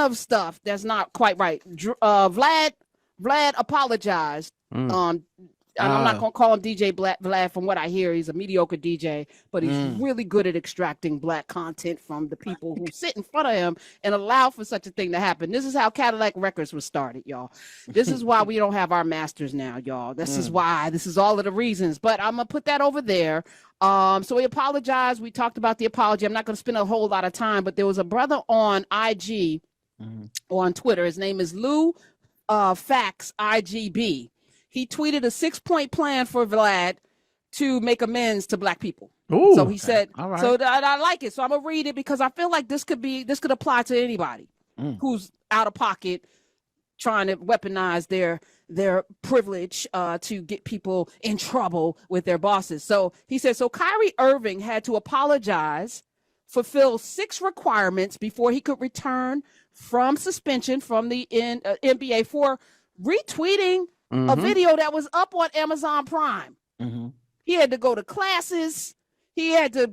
of stuff that's not quite right. Vlad apologized. And I'm not going to call him DJ Vlad. From what I hear, he's a mediocre DJ, but he's really good at extracting black content from the people who sit in front of him and allow for such a thing to happen. This is how Cadillac Records was started, y'all. This is why we don't have our masters now, y'all. This is why. This is all of the reasons. But I'm going to put that over there. So he apologized. We talked about the apology. I'm not going to spend a whole lot of time, but there was a brother on IG or on Twitter. His name is Lou Fax IGB. He tweeted a 6-point plan for Vlad to make amends to black people. Ooh, so he said, right. So I like it. So I'm going to read it because I feel like this could apply to anybody who's out of pocket trying to weaponize their privilege to get people in trouble with their bosses. So he said, so Kyrie Irving had to apologize, fulfill 6 requirements before he could return from suspension from the NBA for retweeting a video that was up on Amazon Prime. He had to go to classes. He had to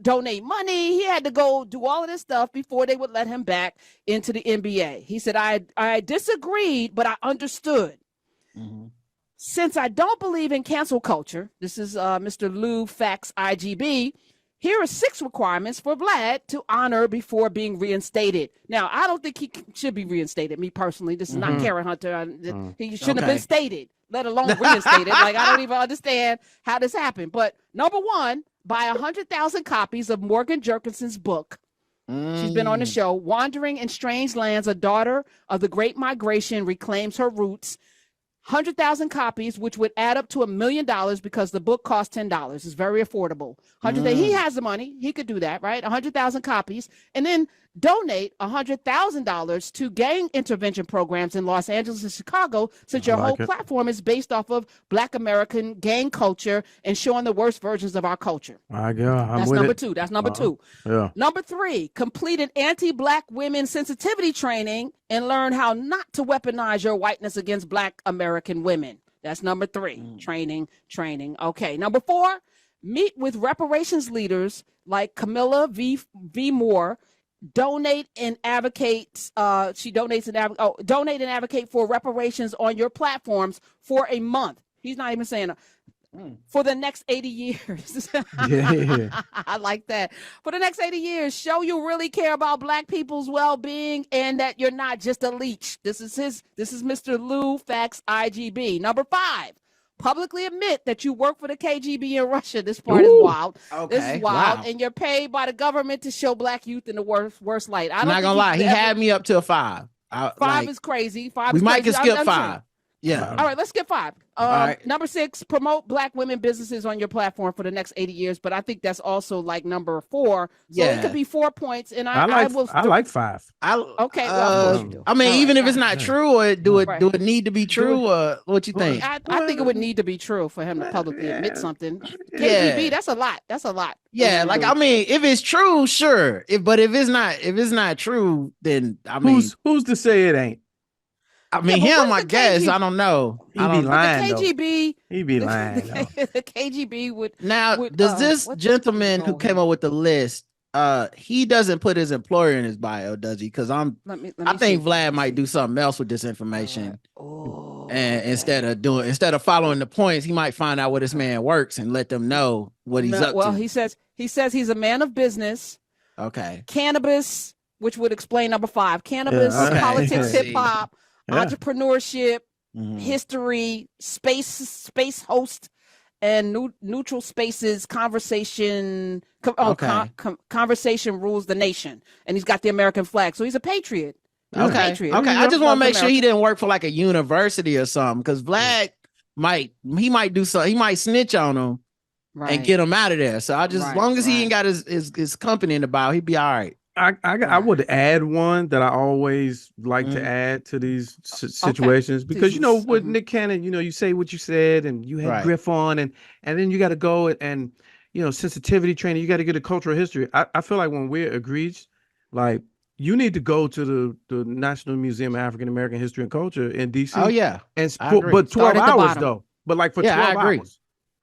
donate money. He had to go do all of this stuff before they would let him back into the NBA. He said, I disagreed, but I understood. Since I don't believe in cancel culture, this is Mr. Lou Fax IGB, here are 6 requirements for Vlad to honor before being reinstated. Now, I don't think he should be reinstated, me personally. This is not Karen Hunter. He shouldn't have been stated, let alone reinstated. Like, I don't even understand how this happened. But number 1, buy 100,000 copies of Morgan Jerkison's book. She's been on the show. Wandering in Strange Lands, a daughter of the Great Migration reclaims her roots. 100,000 copies, which would add up to $1 million because the book costs $10. It's very affordable. He has the money. He could do that, right? 100,000 copies. And then donate $100,000 to gang intervention programs in Los Angeles and Chicago, since your whole platform is based off of Black American gang culture and showing the worst versions of our culture. My God, that's number 2. That's number 2. Yeah. Number 3, complete an anti-Black women sensitivity training and learn how not to weaponize your whiteness against Black American women. That's number 3. Training. Okay. Number 4, meet with reparations leaders like Camilla V. Moore. Donate and advocate. Donate and advocate for reparations on your platforms for a month. He's not even saying for the next 80 years. I like that. For the next 80 years, show you really care about Black people's well-being and that you're not just a leech. This is Mr. Lou Fax IGB. Number 5. Publicly admit that you work for the KGB in Russia. This part is wild. Okay. This is wild. Wow. And you're paid by the government to show Black youth in the worst light. I'm not gonna lie. He had me up to a 5. 5 is crazy. 5 we is might crazy. can skip 5. Yeah. All right, let's skip 5. Number 6, promote Black women businesses on your platform for the next 80 years. But I think that's also like number 4. So it could be 4 points. And I like 5. Okay. Well, I mean, even if it's not true, or do it need to be true? Or what you think? I think it would need to be true for him to publicly admit something. KGB, that's a lot. That's a lot. Yeah, like I mean, if it's true, sure. But if it's not true, then I mean, who's to say it ain't? I mean, him, I guess. I don't know. He be lying. The KGB. He be lying. The KGB would. Now, does this gentleman who came up with the list, he doesn't put his employer in his bio, does he? Because I think Vlad might do something else with this information. And instead of following the points, he might find out where this man works and let them know what he's up to. Well, he says he's a man of business. Okay. Cannabis, which would explain number 5. Cannabis, politics, hip hop. Entrepreneurship, history, space host, and neutral spaces. Conversation rules the nation, and he's got the American flag, so he's a patriot. Okay. I just want to make sure he didn't work for like a university or something, because Vlad might do something. He might snitch on him and get him out of there. So as long as he ain't got his company in the bio, he'd be all right. I would add one that I always like to add to these situations, because with Nick Cannon, you say what you said and you had Griff on, and then you got to go and sensitivity training. You got to get a cultural history. I feel like when we're egregious, like you need to go to the National Museum of African American History and Culture in DC. Oh yeah, but 12 hours though. But like for 12 hours.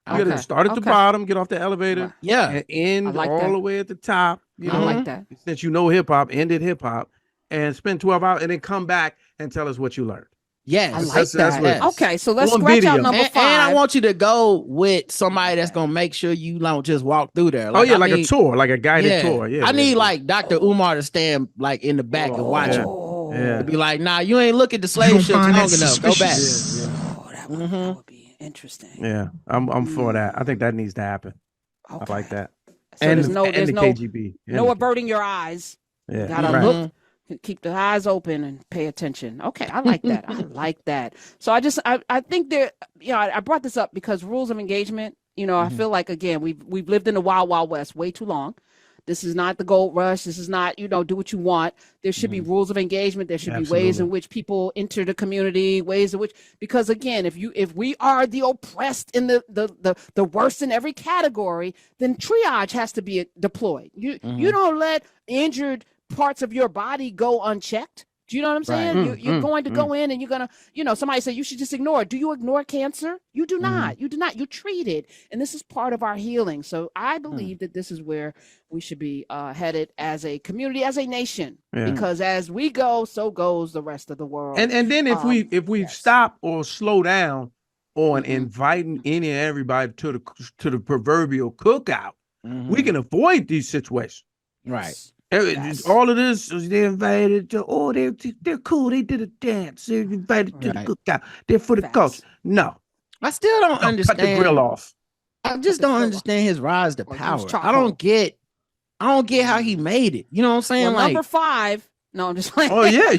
You got to start at the bottom, get off the elevator, and end all the way at the top. I like that. Since hip hop, ended hip hop, and spend 12 hours and then come back and tell us what you learned. Yes, I like that. Yes. Okay, so let's scratch out number 5. And I want you to go with somebody that's gonna make sure you don't just walk through there. Like, a tour, like a guided tour. Yeah, I need like Dr. Umar to stand like in the back and watch him. Yeah, to be like, nah, you ain't look at the slave ships long enough. Go back. Oh, that would be interesting. Yeah, I'm for that. I think that needs to happen. I like that. So and there's no KGB. No averting your eyes. Yeah, you gotta look. Keep the eyes open and pay attention. Okay, I like that. I like that. So I think there, I brought this up because rules of engagement, I feel like, again, we've lived in the wild, wild west way too long. This is not the gold rush. This is not, do what you want. There should be rules of engagement. There should be ways in which people enter the community, ways in which, because again, if we are the oppressed in the worst in every category, then triage has to be deployed. You don't let injured parts of your body go unchecked. Do you know what I'm saying? Right. You're going to go in and you're going to, somebody said you should just ignore it. Do you ignore cancer? You do not. You do not. You treat it. And this is part of our healing. So I believe that this is where we should be headed as a community, as a nation, because as we go, so goes the rest of the world. And then if we stop or slow down on inviting any and everybody to the proverbial cookout, we can avoid these situations. Right. All of this is they invited to, they're cool. They did a dance. They're invited to the cookout. They're for the culture. No. I still don't understand. Cut the grill off. I just don't understand his rise to power. I don't get how he made it. You know what I'm saying? Well, number 5. No, I'm just playing. Oh, yeah.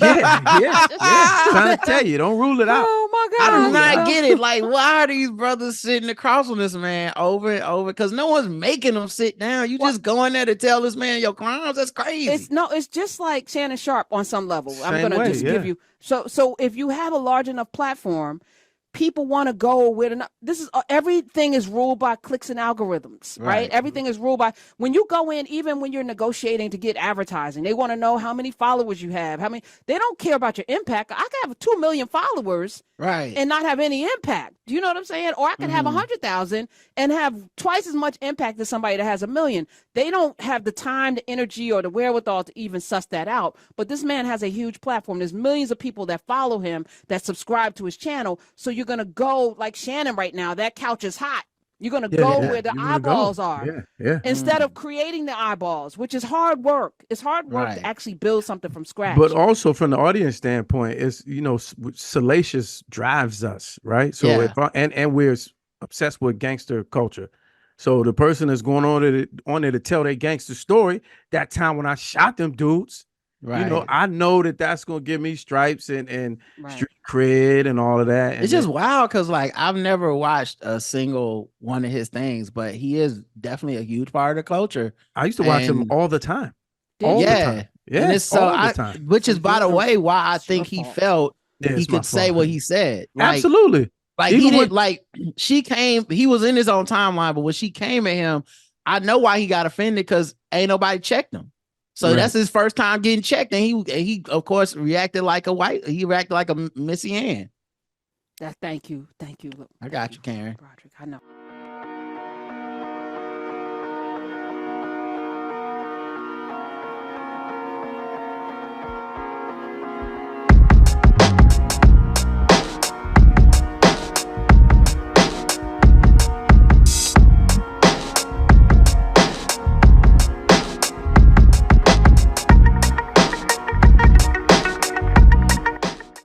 Trying to tell you, don't rule it out. Oh, my God. I do not get it. Like, why are these brothers sitting across from this man over and over? Because no one's making them sit down. You just go in there to tell this man your crimes. That's crazy. It's just like Shannon Sharp on some level. I'm going to just give you. So if you have a large enough platform, people want to go with enough. This is everything is ruled by clicks and algorithms, right? Everything is ruled by when you go in, even when you're negotiating to get advertising, they want to know how many followers you have. They don't care about your impact. I could have 2 million followers, and not have any impact. Do you know what I'm saying? Or I could have 100,000 and have twice as much impact as somebody that has 1 million. They don't have the time, the energy, or the wherewithal to even suss that out. But this man has a huge platform. There's millions of people that follow him, that subscribe to his channel. So you're going to go like Shannon right now. That couch is hot. You're going to go where the eyeballs are instead of creating the eyeballs, which is hard work. It's hard work to actually build something from scratch. But also from the audience standpoint, it's, salacious drives us, right? So if and we're obsessed with gangster culture. So the person that's going on there to tell their gangster story, that time when I shot them dudes, I know that's going to give me stripes and street cred and all of that. And it's just wild because, like, I've never watched a single one of his things, but he is definitely a huge part of the culture. I used to watch him all the time. All the time. Yeah, and it's so which is, by the way, why I think he felt he could say what he said. Like, absolutely. Like, he did, like, she came, he was in his own timeline, but when she came at him, I know why he got offended, because ain't nobody checked him. So that's his first time getting checked, and he of course reacted like a Missy Ann. Thank you. I got you, Karen. Roderick, I know.